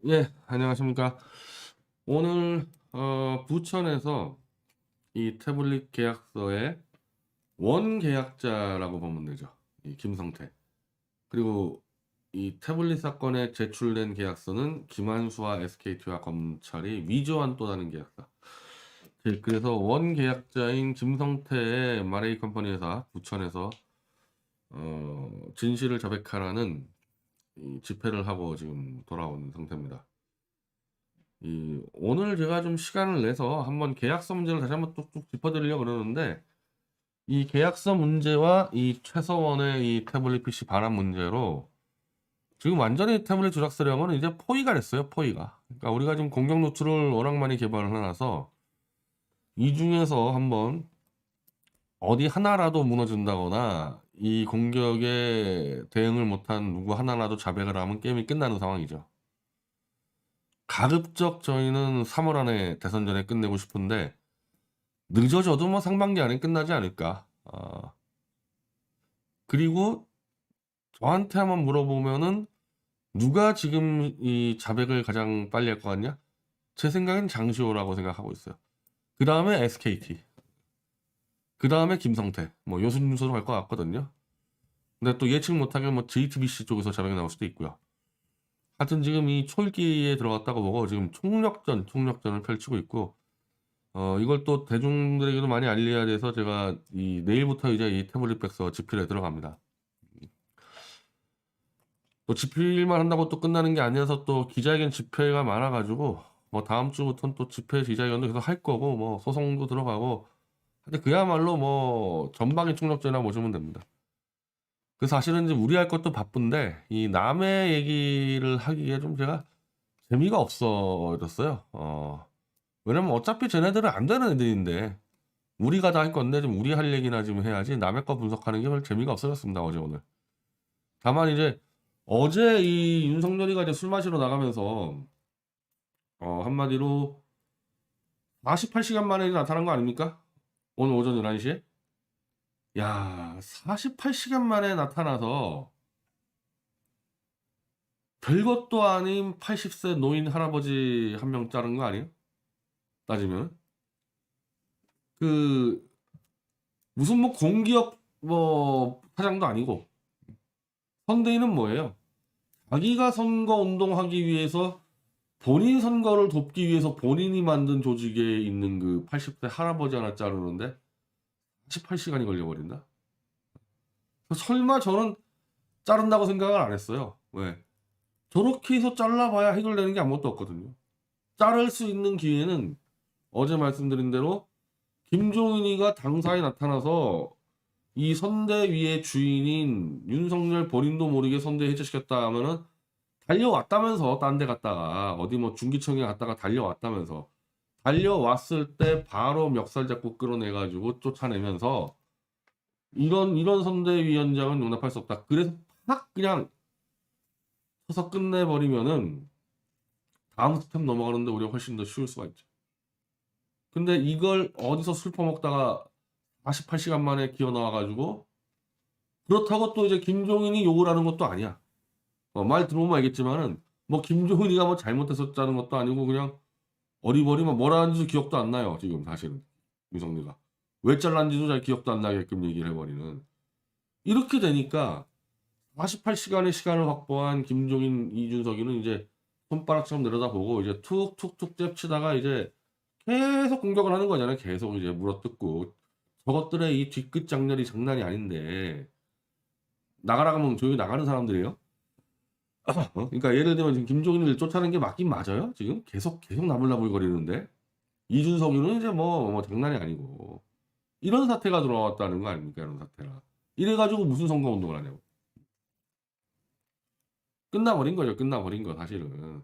예, 안녕하십니까. 오늘 부천에서 이 태블릿 계약서의 원계약자라고 보면 되죠. 이 김성태. 그리고 이 태블릿 사건에 제출된 계약서는 김한수와 SKT와 검찰이 위조한 또 다른 계약서. 그래서 원계약자인 김성태의 마레이 컴퍼니 회사 부천에서 진실을 자백하라는 이 집회를 하고 지금 돌아온 상태입니다. 오늘 제가 좀 시간을 내서 한번 계약서 문제를 다시 한번 뚝뚝 짚어드리려고 그러는데, 이 계약서 문제와 이 최서원의 이 태블릿 PC 반환 문제로 지금 완전히 태블릿 조작스러운 이제 포위가 됐어요, 포위가. 그러니까 우리가 지금 공격 노트를 워낙 많이 개발을 해놔서 이 중에서 한번 어디 하나라도 무너진다거나 이 공격에 대응을 못한 누구 하나라도 자백을 하면 게임이 끝나는 상황이죠. 가급적 저희는 3월 안에 대선 전에 끝내고 싶은데 늦어져도 뭐 상반기 안에 끝나지 않을까. 그리고 저한테 한번 물어보면은 누가 지금 이 자백을 가장 빨리 할 것 같냐? 제 생각엔 장시호라고 생각하고 있어요. 그 다음에 SKT, 그 다음에 김성태, 뭐 요 순서로 갈 것 같거든요. 근데 또 예측 못하게 뭐 JTBC 쪽에서 자백이 나올 수도 있고요. 하여튼 지금 이 초읽기에 들어갔다고 보고 지금 총력전을 펼치고 있고, 이걸 또 대중들에게도 많이 알려야 돼서 제가 이 내일부터 이제 이 태블릿 백서 집필에 들어갑니다. 또 집필만 한다고 또 끝나는 게 아니어서 또 기자회견 집회가 많아가지고 뭐 다음 주부터는 또 집회 기자회견도 계속 할 거고 뭐 소송도 들어가고, 근데 그야말로 뭐 전방위 총력전이라 보시면 됩니다. 그 사실은 이제 우리 할 것도 바쁜데 이 남의 얘기를 하기에 좀 제가 재미가 없어졌어요. 왜냐면 어차피 쟤네들은 안 되는 애들인데 우리가 다 할 건데 좀 우리 할 얘기나 좀 해야지 남의 거 분석하는 게 별 재미가 없어졌습니다, 어제 오늘. 다만 이제 어제 이 윤석열이가 이제 술 마시러 나가면서 한마디로 48시간 만에 나타난 거 아닙니까? 오늘 오전 11시에? 야, 48시간 만에 나타나서 별것도 아닌 80세 노인 할아버지 한 명 자른 거 아니에요? 따지면. 그 무슨 뭐 공기업 뭐 사장도 아니고, 선대위는 뭐예요? 자기가 선거 운동하기 위해서 본인 선거를 돕기 위해서 본인이 만든 조직에 있는 그 80대 할아버지 하나 자르는데 18시간이 걸려버린다? 설마 저는 자른다고 생각을 안 했어요. 왜? 저렇게 해서 잘라봐야 해결되는 게 아무것도 없거든요. 자를 수 있는 기회는 어제 말씀드린 대로 김종인이가 당사에 나타나서 이 선대위의 주인인 윤석열 본인도 모르게 선대 해제시켰다 하면은 달려왔다면서, 딴 데 갔다가 어디 뭐 중기청에 갔다가 달려왔다면서, 달려왔을 때 바로 멱살 잡고 끌어내가지고 쫓아내면서 이런 선대위원장은 용납할 수 없다. 그래서 팍 그냥 쳐서 끝내버리면은 다음 스텝 넘어가는데 우리가 훨씬 더 쉬울 수가 있죠. 근데 이걸 어디서 술 퍼먹다가 48시간 만에 기어 나와가지고, 그렇다고 또 이제 김종인이 욕을 하는 것도 아니야. 말 들어보면 알겠지만은 뭐 김종인이가 뭐 잘못했었다는 것도 아니고 그냥 어리버리만 뭐라 하는지 기억도 안 나요. 지금 사실은 윤석열이가 왜 잘랐는지도 잘 기억도 안 나게끔 얘기를 해버리는, 이렇게 되니까 48시간의 시간을 확보한 김종인, 이준석이는 이제 손바닥처럼 내려다보고 이제 툭툭툭 잽치다가 이제 계속 공격을 하는 거잖아요. 계속 이제 물어뜯고. 저것들의 이 뒤끝 장렬이 장난이 아닌데, 나가라 면 조용히 나가는 사람들이에요. 그러니까 예를 들면 지금 김종인을 쫓아내는 게 맞긴 맞아요. 지금 계속 나불나불거리는데 이준석이는 이제 뭐 장난이 아니고 이런 사태가 들어왔다는 거 아닙니까? 이런 사태가. 이래가지고 무슨 선거운동을 하냐고. 끝나버린 거죠. 끝나버린 거 사실은.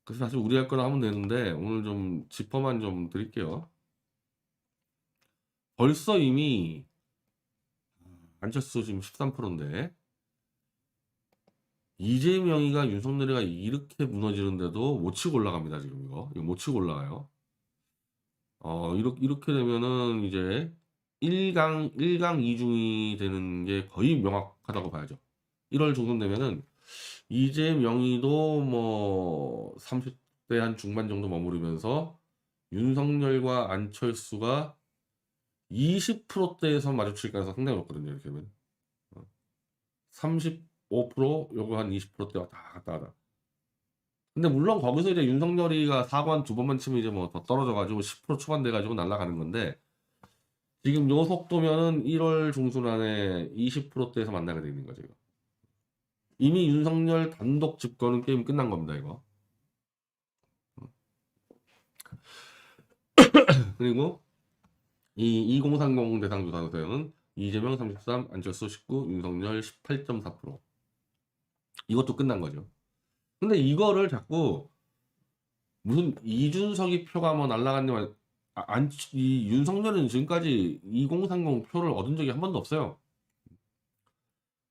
그래서 사실 우리 할 거나 하면 되는데 오늘 좀 짚어만 좀 드릴게요. 벌써 이미 안철수 지금 13%인데 이재명이가 윤석열이가 이렇게 무너지는데도 못 치고 올라갑니다. 지금 이거 못 치고 올라가요. 이렇게 되면은 이제 1강 2중이 되는 게 거의 명확하다고 봐야죠. 1월 중순 되면은 이재명이도 뭐 30대 한 중반 정도 머무르면서 윤석열과 안철수가 20%대에서 마주칠 가능성이 상당히 높거든요. 이렇게 하면 35% 요거 한 20%대 왔다 갔다 하다. 근데 물론 거기서 이제 윤석열이가 사관 2번만 치면 이제 뭐 더 떨어져가지고 10% 초반 돼가지고 날아가는 건데, 지금 요 속도면은 1월 중순 안에 20%대에서 만나게 돼 있는 거죠. 이거. 이미 윤석열 단독 집권은 게임 끝난 겁니다. 이거. 그리고 이 2030 대상조사에서는 이재명 33, 안철수 19, 윤석열 18.4%. 이것도 끝난 거죠. 근데 이거를 자꾸 무슨 이준석이 표가 뭐 날라갔냐, 이 윤석열은 지금까지 2030 표를 얻은 적이 한 번도 없어요.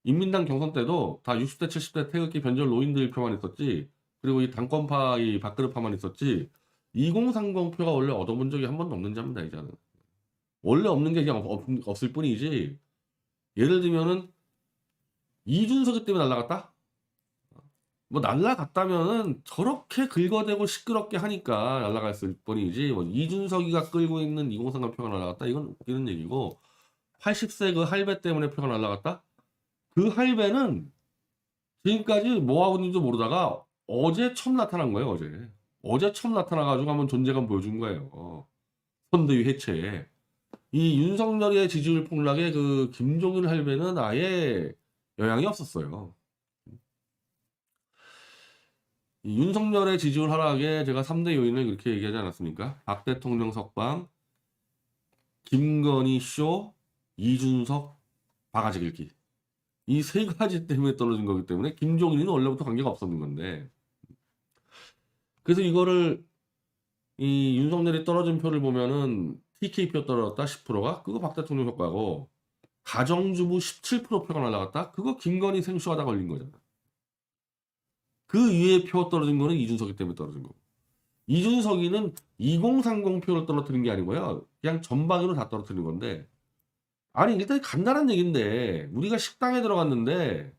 인민당 경선 때도 다 60대 70대 태극기 변절 노인들 표만 있었지, 그리고 이 당권파 이 밥그릇파만 있었지, 2030 표가 원래 얻어본 적이 한 번도 없는 자입니다. 이제는 원래 없는 게 그냥 없을 뿐이지. 예를 들면은 이준석이 때문에 날라갔다? 뭐 날라갔다면은 저렇게 긁어대고 시끄럽게 하니까 날라갔을 뿐이지, 뭐 이준석이가 끌고 있는 2030 표가 날라갔다? 이건 웃기는 얘기고, 80세 그 할배 때문에 표가 날라갔다? 그 할배는 지금까지 뭐하고 있는지도 모르다가 어제 처음 나타난 거예요. 어제 처음 나타나가지고 한번 존재감 보여준 거예요. 선대위 해체에. 이 윤석열의 지지율 폭락에 그 김종인 할배는 아예 영향이 없었어요. 이 윤석열의 지지율 하락에 제가 3대 요인을 그렇게 얘기하지 않았습니까? 박 대통령 석방, 김건희 쇼, 이준석 바가지 긁기. 이 세 가지 때문에 떨어진 거기 때문에 김종인은 원래부터 관계가 없었는 건데, 그래서 이거를 이 윤석열이 떨어진 표를 보면은 TK표 떨어졌다 10%가 그거 박 대통령 효과고, 가정주부 17% 표가 날라갔다 그거 김건희 생쇼하다 걸린 거잖아. 그 위에 표 떨어진 거는 이준석이 때문에 떨어진 거고, 이준석이는 2030 표를 떨어뜨린 게 아니고요, 그냥 전방위로 다 떨어뜨린 건데. 아니 일단 간단한 얘기인데, 우리가 식당에 들어갔는데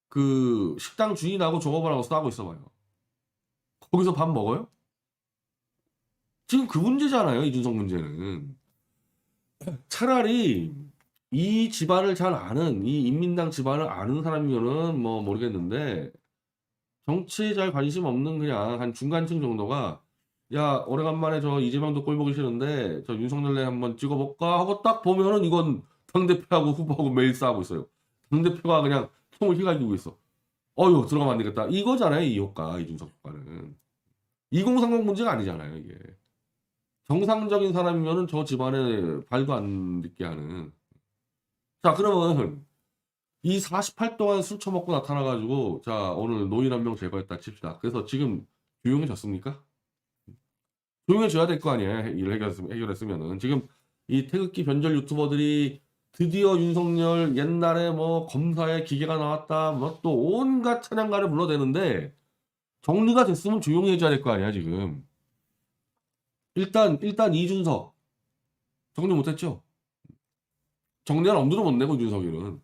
그 식당 주인하고 종업원하고 싸우고 있어봐요. 거기서 밥 먹어요? 지금 그 문제잖아요. 이준석 문제는. 차라리 이 집안을 잘 아는, 이 인민당 집안을 아는 사람이면은 뭐 모르겠는데, 정치에 잘 관심 없는 그냥 한 중간층 정도가 야 오래간만에 저 이재명도 꼴 보기 싫은데 저 윤석열에 한번 찍어볼까 하고 딱 보면은 이건 당대표하고 후보하고 매일 싸우고 있어요. 당대표가 그냥 총을 휘갈기고 있어. 어휴 들어가면 안 되겠다. 이거잖아요. 이 효과, 이준석 효과는. 2030 문제가 아니잖아요. 이게. 정상적인 사람이면은 저 집안에 발도 안 딛게 하는. 자 그러면 이 48 동안 술 처먹고 나타나가지고 자 오늘 노인 한 명 제거했다 칩시다. 그래서 지금 조용해졌습니까? 조용해져야 될 거 아니에요. 일을 해결했으면은. 지금 이 태극기 변절 유튜버들이 드디어 윤석열 옛날에 뭐 검사에 기계가 나왔다 뭐 또 온갖 찬양가를 불러대는데, 정리가 됐으면 조용해져야 될 거 아니야 지금. 일단 이준석 정리 못했죠. 정리할 엄두도 못 내고 윤석열은.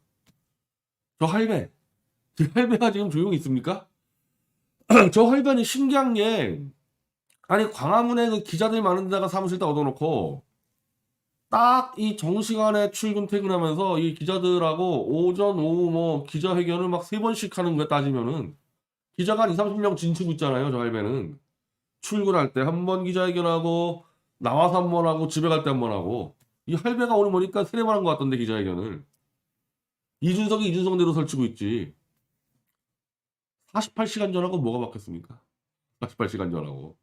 저 할배가 지금 조용히 있습니까? 저 할배는 신기한 게, 아니 광화문에 그 기자들 많은 데다가 사무실 딱 얻어놓고 딱 이 정시간에 출근 퇴근하면서 이 기자들하고 오전 오후 뭐 기자회견을 막 3번씩 하는 거야. 따지면은 기자가 한 2, 30명 진치고 있잖아요. 저 할배는 출근할 때 한 번 기자회견하고 나와서 한 번 하고 집에 갈 때 한 번 하고. 이 할배가 오늘 보니까 3번 한 것 같던데 기자회견을. 이준석이 이준석대로 설치고 있지. 48시간 전하고 뭐가 바뀌었습니까? 48시간 전하고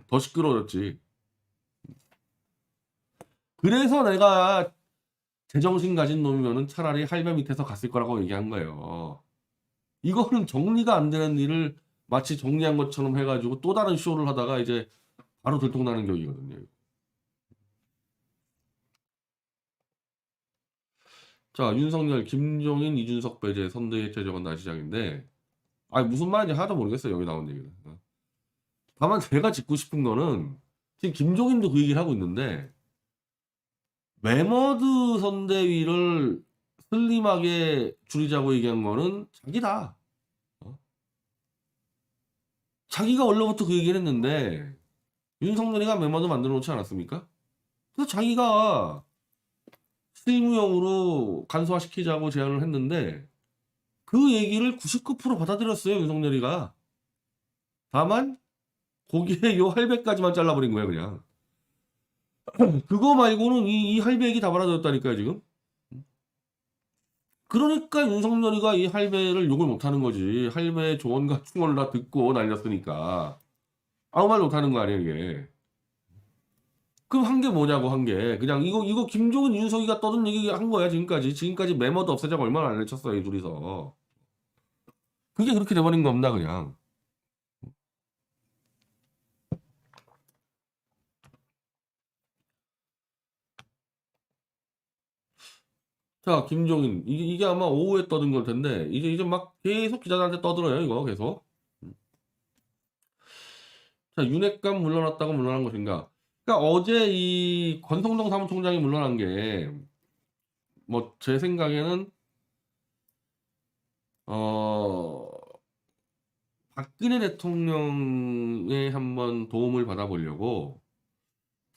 더 시끄러웠지. 그래서 내가 제정신 가진 놈이면은 차라리 할배 밑에서 갔을 거라고 얘기한 거예요. 이거는 정리가 안 되는 일을 마치 정리한 것처럼 해가지고 또 다른 쇼를 하다가 이제 바로 들통나는 격이거든요. 자, 윤석열, 김종인, 이준석 배제, 선대위 해체 적은 시작인데, 아니 무슨 말인지 하나도 모르겠어요. 여기 나온 얘기는. 다만 제가 짚고 싶은 거는, 지금 김종인도 그 얘기를 하고 있는데, 매머드 선대위를 슬림하게 줄이자고 얘기한 거는 자기다. 자기가 원래부터 그 얘기를 했는데 윤석열이가 메모도 만들어 놓지 않았습니까? 그래서 자기가 실무용으로 간소화시키자고 제안을 했는데 그 얘기를 99% 받아들였어요, 윤석열이가. 다만 거기에 요 할배까지만 잘라버린 거야, 그냥. 그거 말고는 이 할배 얘기 다 받아들였다니까요, 지금. 그러니까 윤석열이가 이 할배를 욕을 못하는 거지. 할배의 조언과 충언을 다 듣고 날렸으니까. 아무 말 못하는 거 아니에요, 이게. 그럼 한 게 뭐냐고, 한 게. 그냥 이거 김종인, 윤석이가 떠든 얘기 한 거야, 지금까지. 지금까지 메모도 없애자고 얼마나 안 내쳤어요, 이 둘이서. 그게 그렇게 돼버린 거 없나, 그냥. 자, 김종인. 이게 아마 오후에 떠든 걸 텐데, 이제 막 계속 기자들한테 떠들어요, 이거, 계속. 자, 윤핵관 물러났다고 물러난 것인가? 그러니까 어제 이 권성동 사무총장이 물러난 게, 뭐, 제 생각에는, 어, 박근혜 대통령의 한번 도움을 받아보려고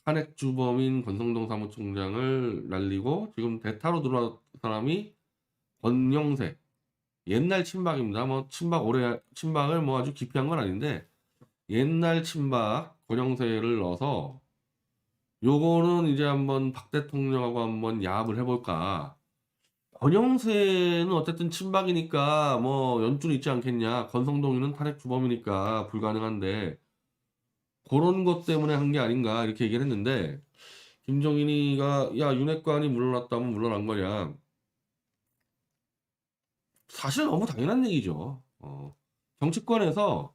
탄핵 주범인 권성동 사무총장을 날리고 지금 대타로 들어온 사람이 권영세. 옛날 친박입니다. 뭐 친박 오래 친박을 뭐 아주 기피한 건 아닌데 옛날 친박 권영세를 넣어서 요거는 이제 한번 박 대통령하고 한번 야합을 해볼까. 권영세는 어쨌든 친박이니까 뭐 연줄 있지 않겠냐. 권성동이는 탄핵 주범이니까 불가능한데 그런 것 때문에 한 게 아닌가 이렇게 얘기를 했는데 김정인이가 야 윤핵관이 물러났다면 물러난 거냐. 사실 너무 당연한 얘기죠. 정치권에서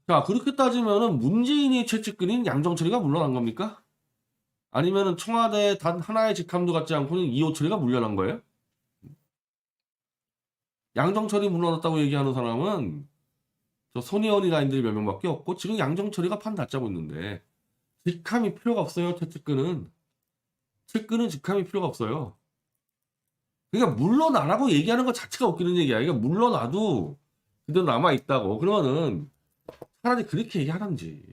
자 그렇게 따지면은 문재인이 최측근인 양정철이가 물러난 겁니까? 아니면은 청와대 단 하나의 직함도 갖지 않고는 이호철이가 물러난 거예요? 양정철이 물러났다고 얘기하는 사람은 저 손희원이 라인들이 몇 명밖에 없고 지금 양정철이가 판 다 짜고 있는데 직함이 필요가 없어요. 최측근은 측근은 직함이 필요가 없어요. 그러니까 물러나라고 얘기하는 것 자체가 웃기는 얘기야. 그러니까 물러나도 그대로 남아 있다고 그러면은 차라리 그렇게 얘기하던지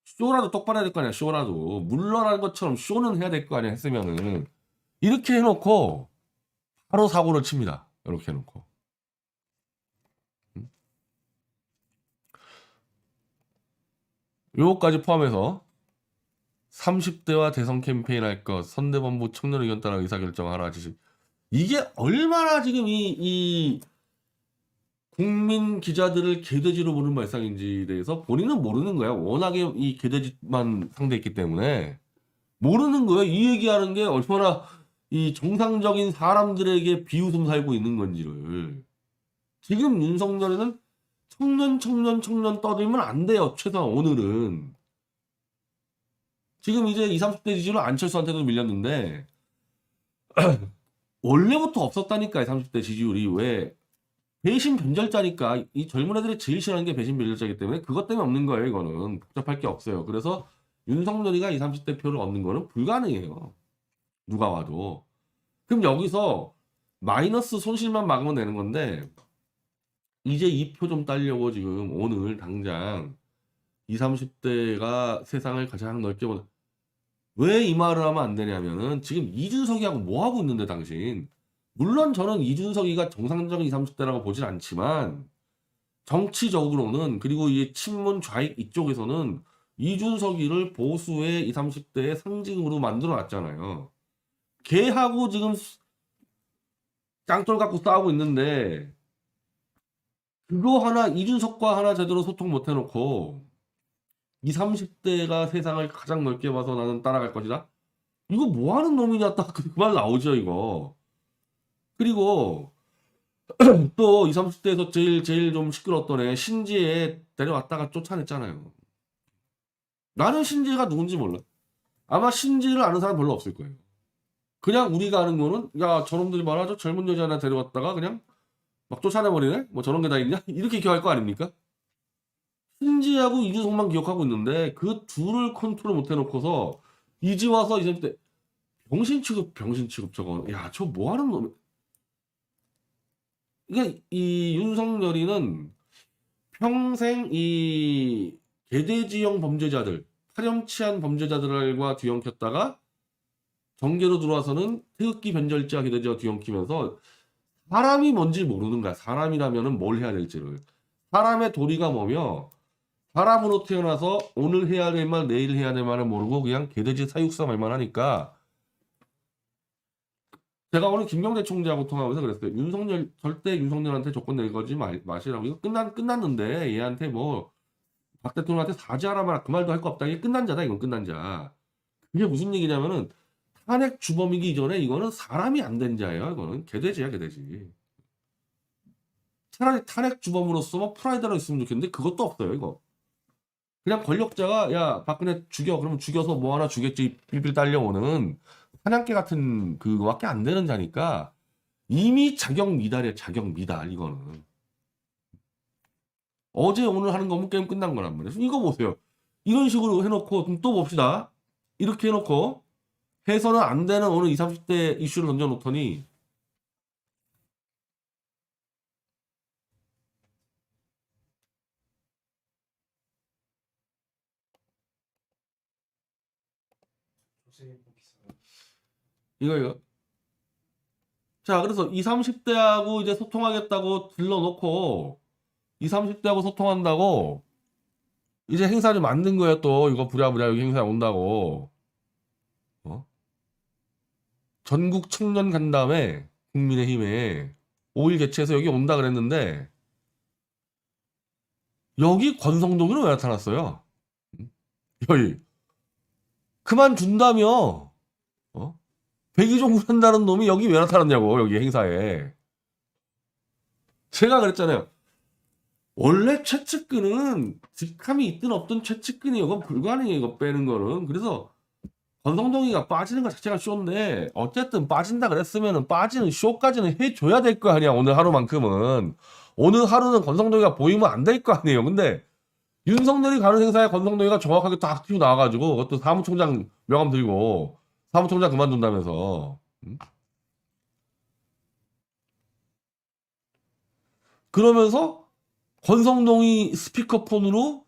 쇼라도 똑바로 해야 될 거 아니야. 쇼라도 물러나는 것처럼 쇼는 해야 될 거 아니야. 했으면은 이렇게 해놓고 바로 사고를 칩니다. 이렇게 해놓고 요거까지 포함해서 30대와 대선 캠페인 할 것, 선대본부 청년 의견 따라 의사결정하라 지시. 이게 얼마나 지금 이 국민 기자들을 개돼지로 보는 발상인지에 대해서 본인은 모르는 거야. 워낙에 이 개돼지만 상대했기 때문에 모르는 거예요. 이 얘기하는 게 얼마나 이 정상적인 사람들에게 비웃음 살고 있는 건지를. 지금 윤석열이는 청년 떠들면 안 돼요. 최소한 오늘은. 지금 이제 20, 30대 지지로 안철수한테도 밀렸는데 원래부터 없었다니까. 30대 지지율이. 왜? 배신 변절자니까. 이 젊은 애들이 제일 싫어하는 게 배신 변절자이기 때문에 그것 때문에 없는 거예요. 이거는 복잡할 게 없어요. 그래서 윤석열이가 20, 30대 표를 얻는 거는 불가능해요. 누가 와도. 그럼 여기서 마이너스 손실만 막으면 되는 건데 이제 이 표 좀 따려고 지금 오늘 당장 20, 30대가 세상을 가장 넓게 보는. 왜 이 말을 하면 안 되냐면은 지금 이준석이하고 뭐 하고 있는데 당신. 물론 저는 이준석이가 정상적인 20, 30대라고 보진 않지만 정치적으로는 그리고 이 친문 좌익 이쪽에서는 이준석이를 보수의 20, 30대의 상징으로 만들어 놨잖아요. 걔하고 지금 짱돌 갖고 싸우고 있는데 그거 하나 이준석과 하나 제대로 소통 못 해놓고 20, 30대가 세상을 가장 넓게 봐서 나는 따라갈 것이다. 이거 뭐 하는 놈이냐 딱 그 말 나오죠 이거. 그리고 또 20, 30대에서 제일 좀 시끄러웠던 애 신지혜 데려왔다가 쫓아냈잖아요. 나는 신지혜가 누군지 몰라. 아마 신지혜를 아는 사람 별로 없을 거예요. 그냥 우리가 아는 거는 야 저놈들이 말하죠. 젊은 여자 하나 데려왔다가 그냥 막 쫓아내버리네? 뭐 저런 게 다 있냐? 이렇게 기억할 거 아닙니까? 신지하고 이준석만 기억하고 있는데 그 둘을 컨트롤 못 해놓고서 이제 와서 이제 병신 취급 저거. 야, 저 뭐 하는 놈. 그러니까 이 윤석열이는 평생 이 개돼지형 범죄자들, 파렴치한 범죄자들과 뒤엉켰다가 정계로 들어와서는 태극기 변절자 개돼지와 뒤엉키면서 사람이 뭔지 모르는 거야. 사람이라면은 뭘 해야 될지를. 사람의 도리가 뭐며 사람으로 태어나서 오늘 해야 될 말, 내일 해야 될 말을 모르고 그냥 개돼지 사육사 말만 하니까 제가 오늘 김경태 총재하고 통화하면서 그랬어요. 윤석열 절대 윤석열한테 조건 낼 거지 마시라고. 이거 끝났는데 얘한테 뭐 박 대통령한테 사죄하라 말 그 말도 할 거 없다. 이게 끝난 자다. 이건 끝난 자. 그게 무슨 얘기냐면은 탄핵 주범이기 이전에 이거는 사람이 안 된 자예요. 이거는 개돼지야 개돼지. 차라리 탄핵 주범으로서 뭐 프라이드로 있으면 좋겠는데 그것도 없어요. 이거. 그냥 권력자가 야 박근혜 죽여 그러면 죽여서 뭐 하나 주겠지 빌빌 딸려오는 사냥개 같은 그거밖에 안 되는 자니까 이미 자격 미달이야. 자격 미달 이거는. 어제 오늘 하는 거면 게임 끝난 거란 말이에요. 이거 보세요. 이런 식으로 해놓고 또 봅시다. 이렇게 해놓고 해서는 안 되는 오늘 20, 30대 이슈를 던져놓더니 이거 자 그래서 20, 30대하고 이제 소통하겠다고 들러놓고 20, 30대하고 소통한다고 이제 행사를 만든 거예요. 또 이거 부랴부랴 여기 행사 온다고. 어? 전국 청년 간담회 국민의힘에 5일 개최해서 여기 온다 그랬는데 여기 권성동이는 왜 나타났어요? 여기 그만둔다며 백의종군 한다는 놈이 여기 왜 나타났냐고 여기 행사에. 제가 그랬잖아요. 원래 최측근은 직함이 있든 없든 최측근이 이건 불가능해 이거 빼는 거는. 그래서 권성동이가 빠지는 것 자체가 쇼인데 어쨌든 빠진다 그랬으면은 빠지는 쇼까지는 해줘야 될 거 아니야. 오늘 하루만큼은. 오늘 하루는 권성동이가 보이면 안 될 거 아니에요. 근데 윤석열이 가는 행사에 권성동이가 정확하게 딱 튀어 나와가지고 그것도 사무총장 명함 들고 사무총장 그만둔다면서. 그러면서 권성동이 스피커폰으로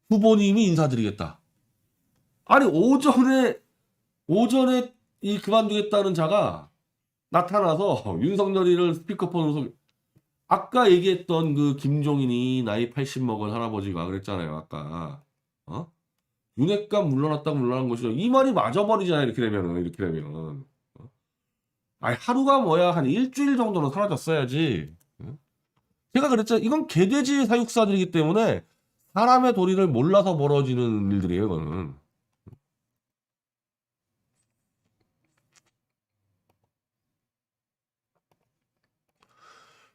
후보님이 인사드리겠다. 아니 오전에 이 그만두겠다는 자가 나타나서 윤석열이를 스피커폰으로 아까 얘기했던 그 김종인이 나이 80 먹은 할아버지가 그랬잖아요. 아까 윤핵관 물러났다고 물러난 것이죠. 이 말이 맞아버리잖아요. 이렇게 되면 아니 하루가 뭐야 한 일주일 정도는 사라졌어야지. 제가 그랬죠. 이건 개돼지 사육사들이기 때문에 사람의 도리를 몰라서 벌어지는 일들이에요. 이거는.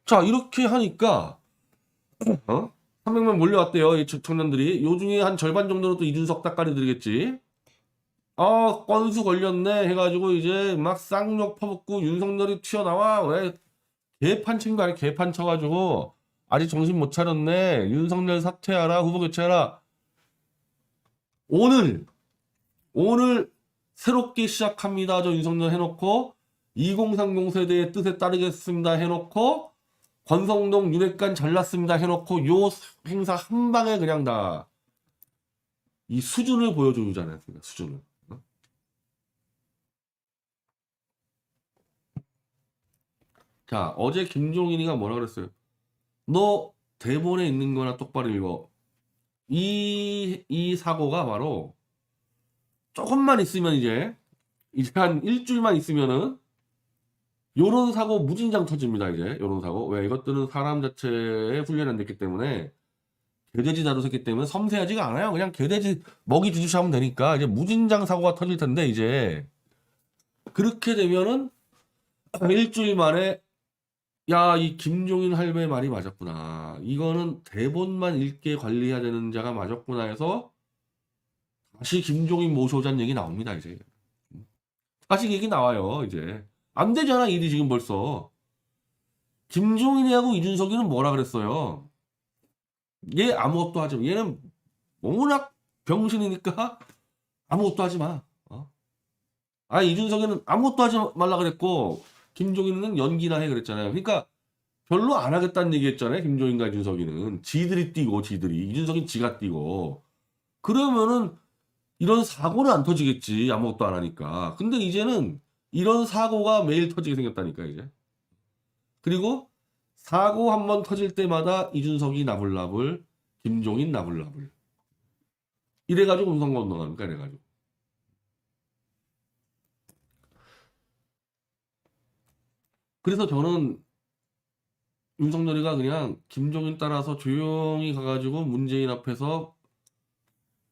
자 이렇게 하니까 300명 몰려왔대요. 이 청년들이. 요 중에 한 절반 정도는 또 이준석 닭가리 들겠지. 건수 걸렸네 해가지고 이제 막 쌍욕 퍼붓고 윤석열이 튀어나와. 왜 개판 친 거 아니야. 개판 쳐가지고 아직 정신 못 차렸네. 윤석열 사퇴하라. 후보 교체하라. 오늘 새롭게 시작합니다. 저 윤석열 해놓고 2030 세대의 뜻에 따르겠습니다 해놓고 권성동 윤핵관 잘났습니다 해놓고 요 행사 한 방에 그냥 다 이 수준을 보여주잖아요. 수준을. 자 어제 김종인이가 뭐라 그랬어요? 너 대본에 있는 거나 똑바로 읽어. 이 사고가 바로 조금만 있으면 이제 한 일주일만 있으면은 요런 사고 무진장 터집니다. 이제 요런 사고. 왜 이것들은 사람 자체에 훈련이 안 됐기 때문에 개돼지 다루셨기 때문에 섬세하지가 않아요. 그냥 개돼지 먹이 주듯이 하면 되니까 이제 무진장 사고가 터질 텐데 이제 그렇게 되면은 일주일 만에 야, 이 김종인 할배 말이 맞았구나. 이거는 대본만 읽게 관리해야 되는 자가 맞았구나 해서 다시 김종인 모셔오자는 얘기 나옵니다, 이제. 다시 얘기 나와요, 이제. 안 되잖아, 일이 지금 벌써. 김종인이하고 이준석이는 뭐라 그랬어요? 얘 아무것도 하지 마. 얘는 워낙 병신이니까 아무것도 하지 마. 이준석이는 아무것도 하지 말라 그랬고 김종인은 연기나 해 그랬잖아요. 그러니까 별로 안 하겠다는 얘기했잖아요. 김종인과 이준석이는 지들이 뛰고 지들이 이준석이 지가 뛰고 그러면은 이런 사고는 안 터지겠지. 아무것도 안 하니까. 근데 이제는 이런 사고가 매일 터지게 생겼다니까 이제. 그리고 사고 한 번 터질 때마다 이준석이 나불나불, 김종인 나불나불. 이래가지고 선거 운동합니까? 이래가지고. 그래서 저는 윤석열이가 그냥 김종인 따라서 조용히 가가지고 문재인 앞에서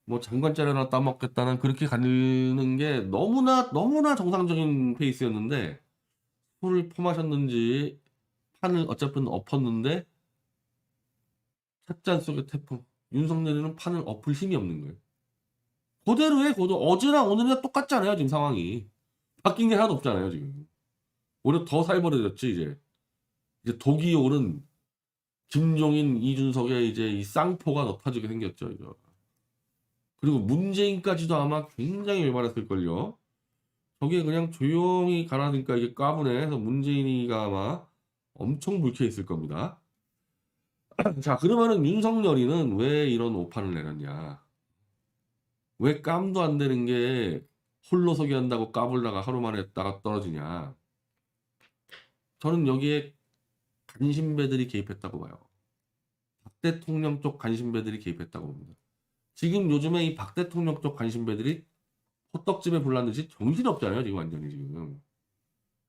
뭐 장관 자리 하나 따먹겠다는 그렇게 가는 게 너무나 정상적인 페이스였는데 술을 퍼마셨는지 판을 어차피 엎었는데 찻잔 속의 태풍. 윤석열이는 판을 엎을 힘이 없는 거예요. 그대로 해. 그대로. 어제나 오늘이나 똑같잖아요. 지금 상황이. 바뀐 게 하나도 없잖아요. 지금. 오히려 더 살벌해졌지 이제. 이제 독이 오른 김종인, 이준석의 이제 이 쌍포가 높아지게 생겼죠. 이거. 그리고 문재인까지도 아마 굉장히 열받았을걸요. 저게 그냥 조용히 가라니까 이게 까부네 해서 문재인이가 아마 엄청 불쾌했을 겁니다. 자, 그러면은 윤석열이는 왜 이런 오판을 내렸냐? 왜 깜도 안 되는 게 홀로 서기 한다고 까불다가 하루 만에 나가 떨어지냐? 저는 여기에 간신배들이 개입했다고 봐요. 박 대통령 쪽 간신배들이 개입했다고 봅니다. 지금 요즘에 이 박 대통령 쪽 간신배들이 호떡집에 불났듯이 정신없잖아요. 지금 완전히 지금.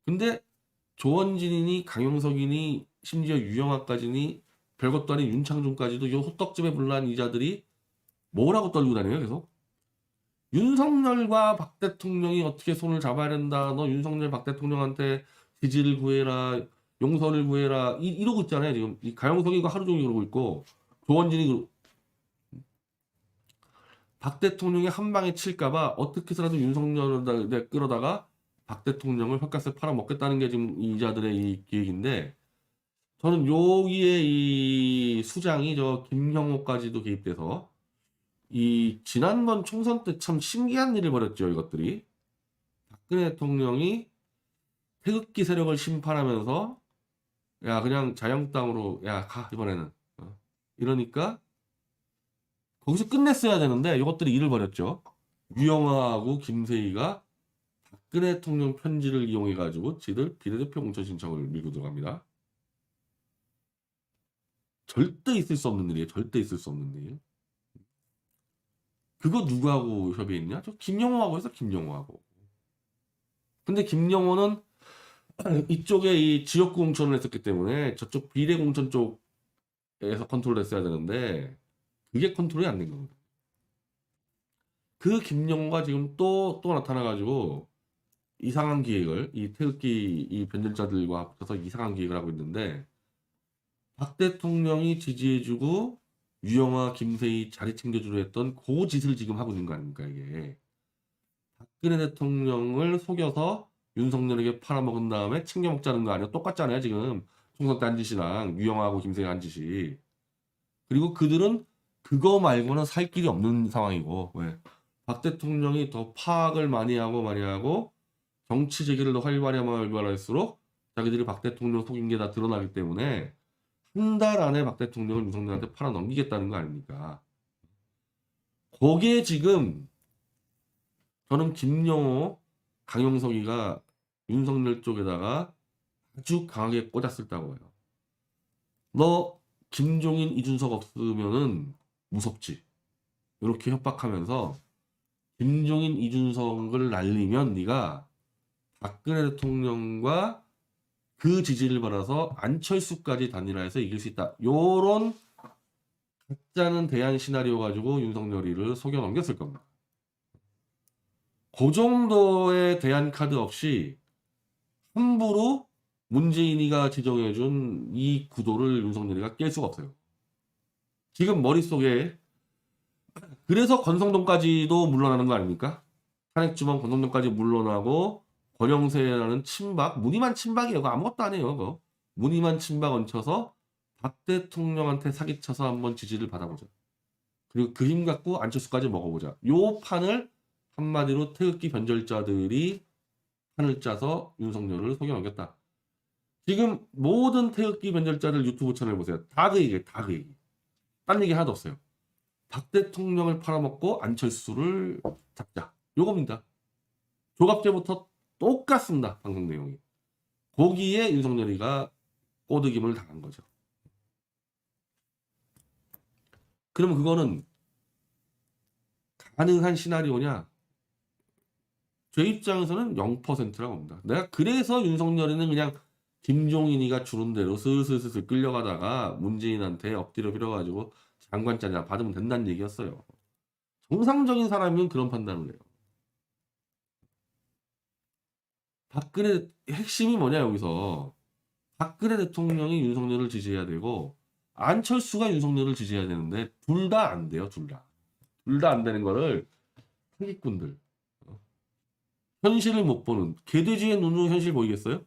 근데 조원진이니 강용석이니 심지어 유영아까지니 별것도 아닌 윤창중까지도 이 호떡집에 불난 이자들이 뭐라고 떨고 다녀요 계속? 윤석열과 박 대통령이 어떻게 손을 잡아야 된다. 너 윤석열 박 대통령한테 지지를 구해라. 용서를 구해라. 이러고 있잖아요 지금. 이 강용석이 하루 종일 그러고 있고 조원진이 박 대통령이 한 방에 칠까봐 어떻게 해서라도 윤석열을 끌어다가 박 대통령을 헛갓을 팔아먹겠다는 게 지금 이자들의 이 기획인데 저는 여기에 이 수장이 저 김형호까지도 개입돼서 이 지난번 총선 때 참 신기한 일을 벌였죠 이것들이. 박근혜 대통령이 태극기 세력을 심판하면서 야 그냥 자영당으로 야 가 이번에는 이러니까 거기서 끝냈어야 되는데 이것들이 일을 벌였죠. 유영아하고 김세희가 박근혜 대통령 편지를 이용해가지고 지들 비례대표 공천 신청을 밀고 들어갑니다. 절대 있을 수 없는 일이에요. 절대 있을 수 없는 일. 그거 누구하고 협의했냐? 저 김영호하고 해서 김영호하고. 근데 김영호는 이쪽에 이 지역구 공천을 했었기 때문에 저쪽 비례 공천 쪽에서 컨트롤 했어야 되는데 그게 컨트롤이 안 된 겁니다. 그 김영호가 지금 또 나타나가지고 이상한 기획을 이 태극기 이 변절자들과 합쳐서 이상한 기획을 하고 있는데 박 대통령이 지지해주고 유영아, 김세희 자리 챙겨주려 했던 그 짓을 지금 하고 있는 거 아닙니까 이게. 박근혜 대통령을 속여서 윤석열에게 팔아먹은 다음에 챙겨먹자는 거 아니야? 똑같잖아요 지금 총선 때 한 짓이랑 유영아하고 김세희 한 짓이. 그리고 그들은 그거 말고는 살 길이 없는 상황이고 왜? 박 대통령이 더 파악을 많이 하고 정치 재개를 더 활발할수록 자기들이 박 대통령 속인 게 다 드러나기 때문에 한 달 안에 박 대통령을 윤석열한테 팔아 넘기겠다는 거 아닙니까? 거기에 지금 저는 김영호, 강용석이가 윤석열 쪽에다가 아주 강하게 꽂았었다고 해요. 너 김종인, 이준석 없으면은 무섭지. 이렇게 협박하면서 김종인, 이준석을 날리면 네가 박근혜 대통령과 그 지지를 받아서 안철수까지 단일화해서 이길 수 있다. 요런 가짜는 대안 시나리오 가지고 윤석열이를 속여 넘겼을 겁니다. 그 정도의 대안 카드 없이 함부로 문재인이가 지정해준 이 구도를 윤석열이가 깰 수가 없어요. 지금 머릿속에 그래서 권성동까지도 물러나는 거 아닙니까? 탄핵주범 권성동까지 물러나고 권영세라는 친박, 무늬만 친박이에요. 그거 아무것도 안 해요. 그거. 무늬만 친박 얹혀서 박 대통령한테 사기쳐서 한번 지지를 받아보자. 그리고 그 힘 갖고 안철수까지 먹어보자. 요 판을 한마디로 태극기 변절자들이 판을 짜서 윤석열을 속여 넘겼다. 지금 모든 태극기 변절자들 유튜브 채널 보세요. 다 그 얘기예요. 다 그 얘기. 딴 얘기 하나도 없어요. 박 대통령을 팔아먹고 안철수를 잡자. 요겁니다. 조갑제부터 똑같습니다. 방송 내용이. 거기에 윤석열이가 꼬드김을 당한 거죠. 그러면 그거는 가능한 시나리오냐? 제 입장에서는 0%라고 봅니다. 내가 그래서 윤석열이는 그냥 김종인이가 주는 대로 슬슬슬슬 끌려가다가 문재인한테 엎드려 빌어가지고 장관짜리 받으면 된다는 얘기였어요. 정상적인 사람이면 그런 판단을 해요. 박근혜 핵심이 뭐냐 여기서. 박근혜 대통령이 윤석열을 지지해야 되고 안철수가 윤석열을 지지해야 되는데 둘 다 안 돼요. 둘 다. 둘 다 안 되는 거를 사기꾼들. 현실을 못 보는 개돼지의 눈으로 현실 보이겠어요?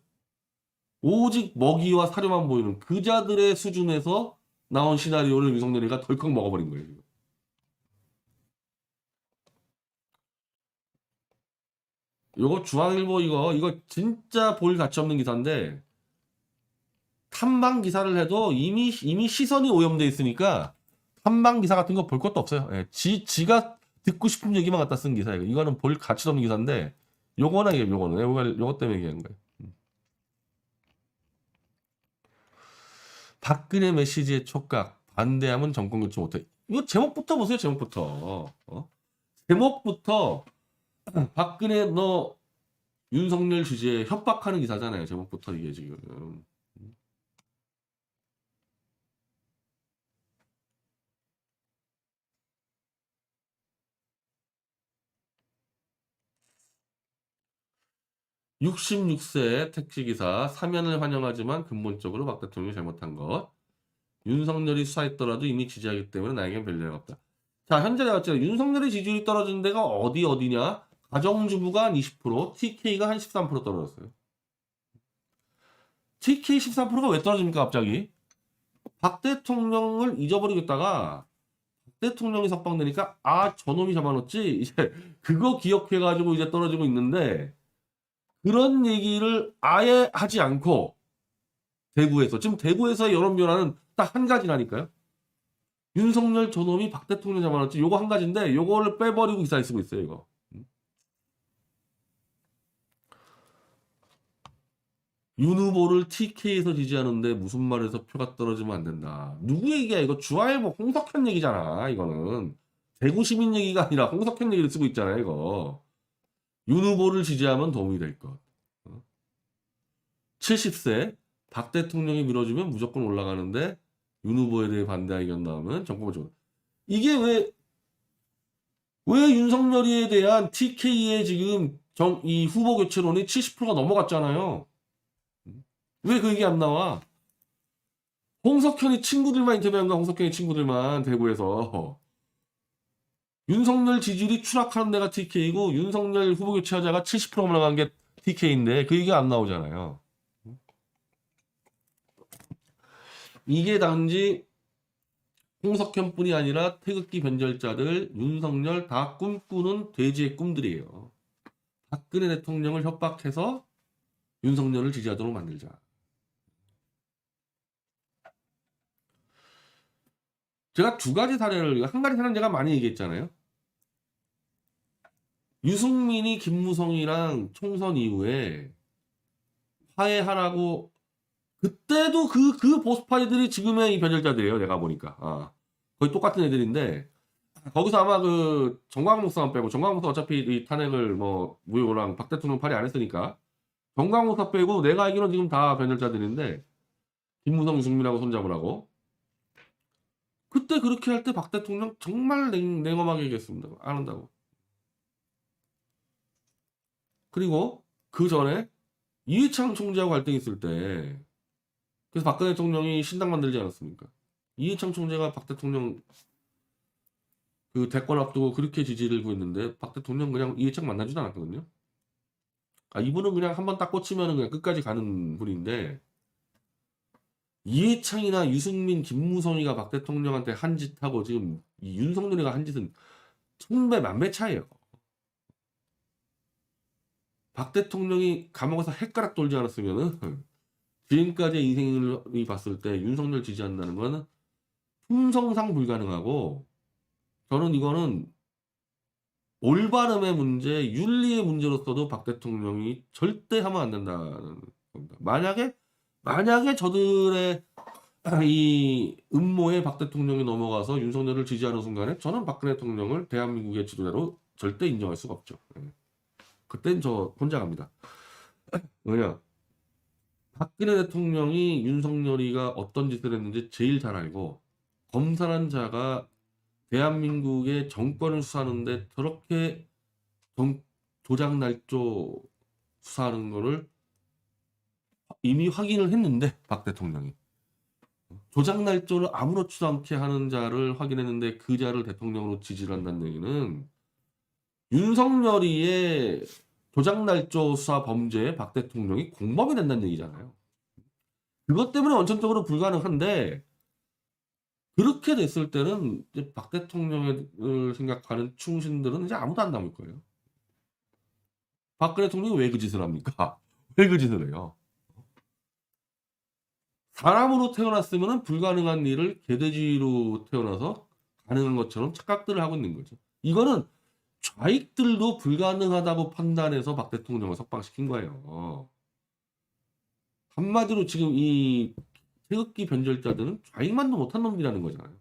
오직 먹이와 사료만 보이는 그자들의 수준에서 나온 시나리오를 윤석열이가 덜컥 먹어버린 거예요. 지금. 요거 중앙일보 이거 진짜 볼 가치 없는 기사인데 탐방 기사를 해도 이미 시선이 오염돼 있으니까 탐방 기사 같은 거 볼 것도 없어요. 예, 지가 듣고 싶은 얘기만 갖다 쓴 기사예요. 이거는 볼 가치도 없는 기사인데 요거는 요거 때문에 얘기하는 거예요. 박근혜 메시지의 촉각 반대하면 정권 교체 못해. 이거 제목부터 보세요. 제목부터. 제목부터 박근혜 너 윤석열 주제에 협박하는 기사잖아요. 제목부터 이게 지금. (66세) 택시기사 사면을 환영하지만 근본적으로 박 대통령이 잘못한 것. 윤석열이 수사했더라도 이미 지지하기 때문에 나에겐 별일이 없다. 자, 현재 내가 봤을 때 윤석열의 지지율이 떨어진 데가 어디냐? 가정주부가 한 20%, TK가 한 13% 떨어졌어요. TK 13%가 왜 떨어집니까, 갑자기? 박 대통령을 잊어버리겠다가 박 대통령이 석방되니까 저놈이 잡아놓지? 이제 그거 기억해가지고 이제 떨어지고 있는데 그런 얘기를 아예 하지 않고 지금 대구에서의 여론 변화는 딱 한 가지라니까요. 윤석열 저놈이 박 대통령 잡아놨지. 요거 한 가지인데 요거를 빼버리고 기사에 쓰고 있어요. 이거. 윤 후보를 TK에서 지지하는데 무슨 말에서 표가 떨어지면 안 된다. 누구 얘기야? 이거 주화일보 홍석현 얘기잖아. 이거는 대구 시민 얘기가 아니라 홍석현 얘기를 쓰고 있잖아요. 이거. 윤 후보를 지지하면 도움이 될 것. 70세 박 대통령이 밀어주면 무조건 올라가는데 윤 후보에 대해 반대 의견 나오면 정권을 줘. 이게 왜 윤석열이에 대한 TK의 지금 이 후보 교체론이 70%가 넘어갔잖아요. 왜 그 얘기 안 나와? 홍석현이 친구들만 인터뷰한 거야. 홍석현이 친구들만 대구에서. 윤석열 지지율이 추락하는 데가 TK이고 윤석열 후보 교체하자가 70% 올라간 게 TK인데 그 얘기가 안 나오잖아요. 이게 단지 홍석현뿐이 아니라 태극기 변절자들 윤석열 다 꿈꾸는 돼지의 꿈들이에요. 박근혜 대통령을 협박해서 윤석열을 지지하도록 만들자. 제가 두 가지 사례를 한 가지 사례는 제가 많이 얘기했잖아요. 유승민이 김무성이랑 총선 이후에 화해하라고 그때도 그 보수파이들이 지금의 이 변절자들이에요. 내가 보니까 거의 똑같은 애들인데 거기서 아마 그 정광훈 목사만 빼고 정광훈 목사 어차피 이 탄핵을 뭐 무효랑 박 대통령 발의 안 했으니까 정광훈 목사 빼고 내가 알기로는 지금 다 변절자들인데 김무성 유승민하고 손잡으라고 그때 그렇게 할 때 박 대통령 정말 냉엄하게 얘기했습니다. 안 한다고. 그리고 그 전에 이해창 총재하고 갈등이 있을 때 그래서 박근혜 대통령이 신당 만들지 않았습니까? 이해창 총재가 박 대통령 그 대권 앞두고 그렇게 지지를 구했는데 박 대통령 그냥 이해창 만나지도 않았거든요. 이분은 그냥 한번 딱 꽂히면 그냥 끝까지 가는 분인데 이해창이나 유승민, 김무성이가 박 대통령한테 한 짓하고 지금 이 윤석열이가 한 짓은 천배 만배 차이예요. 박 대통령이 감옥에서 헷가락 돌지 않았으면은 지금까지의 인생을 봤을 때 윤석열 지지한다는 거는 품성상 불가능하고, 저는 이거는 올바름의 문제, 윤리의 문제로서도 박 대통령이 절대 하면 안 된다는 겁니다. 만약에 저들의 이 음모에 박 대통령이 넘어가서 윤석열을 지지하는 순간에 저는 박근혜 대통령을 대한민국의 지도자로 절대 인정할 수가 없죠. 그땐 저 혼자 갑니다. 왜냐? 박근혜 대통령이 윤석열이가 어떤 짓을 했는지 제일 잘 알고, 검사란 자가 대한민국의 정권을 수사하는데 저렇게 조작 날조 수사하는 거를 이미 확인을 했는데, 박 대통령이 조작 날조를 아무렇지도 않게 하는 자를 확인했는데 그 자를 대통령으로 지지를 한다는 얘기는 윤석열이의 조작 날조 수사 범죄에 박 대통령이 공범이 된다는 얘기잖아요. 그것 때문에 원천적으로 불가능한데, 그렇게 됐을 때는 이제 박 대통령을 생각하는 충신들은 이제 아무도 안 남을 거예요. 박근혜 대통령이 왜 그 짓을 합니까? 왜 그 짓을 해요? 사람으로 태어났으면 불가능한 일을 개돼지로 태어나서 가능한 것처럼 착각들을 하고 있는 거죠. 이거는 좌익들도 불가능하다고 판단해서 박 대통령을 석방시킨 거예요. 한마디로 지금 이 태극기 변절자들은 좌익만도 못한 놈이라는 거잖아요.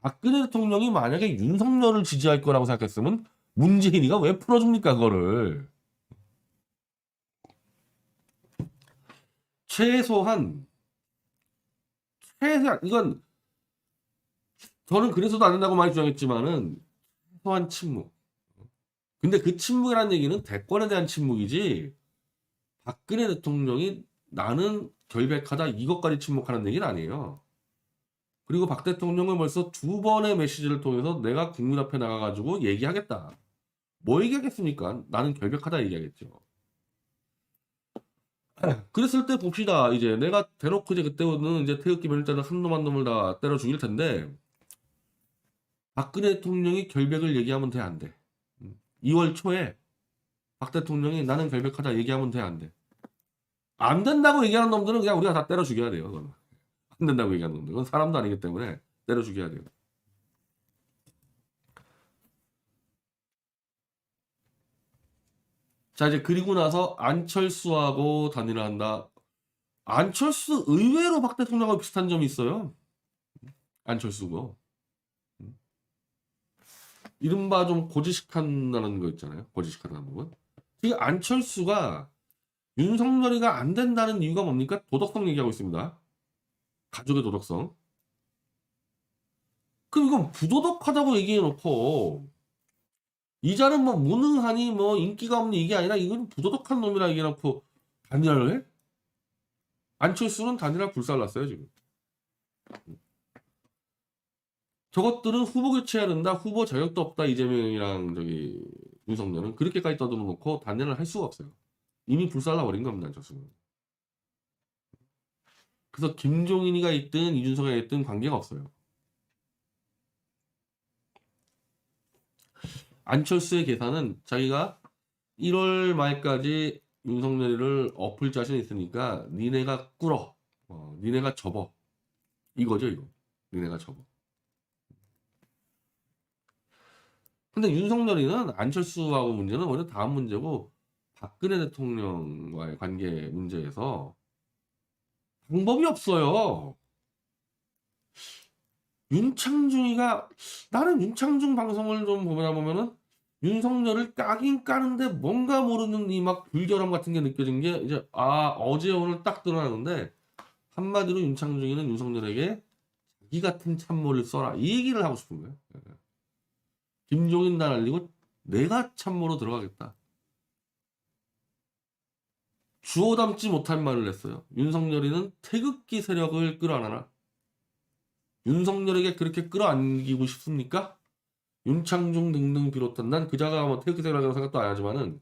박근혜 대통령이 만약에 윤석열을 지지할 거라고 생각했으면 문재인이가 왜 풀어줍니까, 그거를. 최소한 이건 저는 그래서도 안 된다고 많이 주장했지만은 최소한 침묵. 근데 그 침묵이라는 얘기는 대권에 대한 침묵이지, 박근혜 대통령이 나는 결백하다 이것까지 침묵하는 얘기는 아니에요. 그리고 박 대통령은 벌써 2번의 메시지를 통해서 내가 국민 앞에 나가가지고 얘기하겠다. 뭐 얘기하겠습니까? 나는 결백하다 얘기하겠죠. 그랬을 때 봅시다. 이제 내가 대놓고 이제 그때는 이제 태극기 변절자들 한 놈 한 놈을 다 때려 죽일 텐데, 박근혜 대통령이 결백을 얘기하면 돼, 안 돼? 2월 초에 박 대통령이 나는 결백하다 얘기하면 돼, 안 돼? 안 된다고 얘기하는 놈들은 그냥 우리가 다 때려 죽여야 돼요. 그건. 안 된다고 얘기하는 놈들. 그건 사람도 아니기 때문에 때려 죽여야 돼요. 자, 이제 그리고 나서 안철수하고 단일을 한다. 안철수 의외로 박 대통령하고 비슷한 점이 있어요. 안철수고. 이른바 좀 고지식한다는 거 있잖아요. 고지식하다는 부분. 지금 안철수가 윤석열이가 안 된다는 이유가 뭡니까? 도덕성 얘기하고 있습니다. 가족의 도덕성. 그럼 이건 부도덕하다고 얘기해놓고, 이자는 뭐 무능하니 뭐 인기가 없는 이게 아니라 이건 부도덕한 놈이라 얘기해놓고 단일화를 해? 안철수는 단일화 불살랐어요 지금. 저것들은 후보 교체해야 된다, 후보 자격도 없다, 이재명이랑 저기 윤석열은 그렇게까지 떠들어놓고 단일화를 할 수가 없어요. 이미 불살라 버린 겁니다, 안철수는. 그래서 김종인이가 있든 이준석이가 있든 관계가 없어요. 안철수의 계산은 자기가 1월 말까지 윤석열을 엎을 자신 있으니까 니네가 꿇어, 니네가 접어, 이거죠 이거. 니네가 접어. 근데 윤석열이는 안철수하고 문제는 오히려 다음 문제고, 박근혜 대통령과의 관계 문제에서 방법이 없어요. 윤창중이가, 나는 윤창중 방송을 좀 보면은 윤석열을 까긴 까는데 뭔가 모르는 이 막 불결함 같은 게 느껴진 게 이제 어제 오늘 딱 드러나는데, 한마디로 윤창중이는 윤석열에게 자기 같은 참모를 써라 이 얘기를 하고 싶은 거예요. 김종인 날 알리고 내가 참모로 들어가겠다. 주워 담지 못할 말을 했어요. 윤석열이는 태극기 세력을 끌어안아라. 윤석열에게 그렇게 끌어안기고 싶습니까? 윤창중 등등 비롯한, 난 그자가 뭐 태극기 세력이라고 생각도 안 하지만은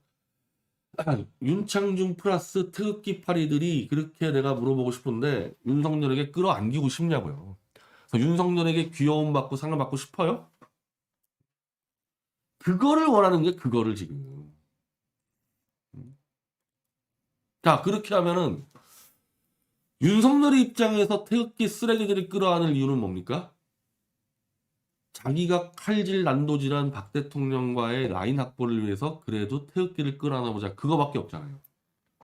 윤창중 플러스 태극기 파리들이 그렇게 내가 물어보고 싶은데 윤석열에게 끌어안기고 싶냐고요. 그래서 윤석열에게 귀여움 받고 상을 받고 싶어요? 그거를 원하는 게 그거를 지금. 자, 그렇게 하면은 윤석열의 입장에서 태극기 쓰레기들이 끌어안을 이유는 뭡니까? 자기가 칼질 난도질한 박 대통령과의 라인 확보를 위해서 그래도 태극기를 끌어안아보자. 그거밖에 없잖아요.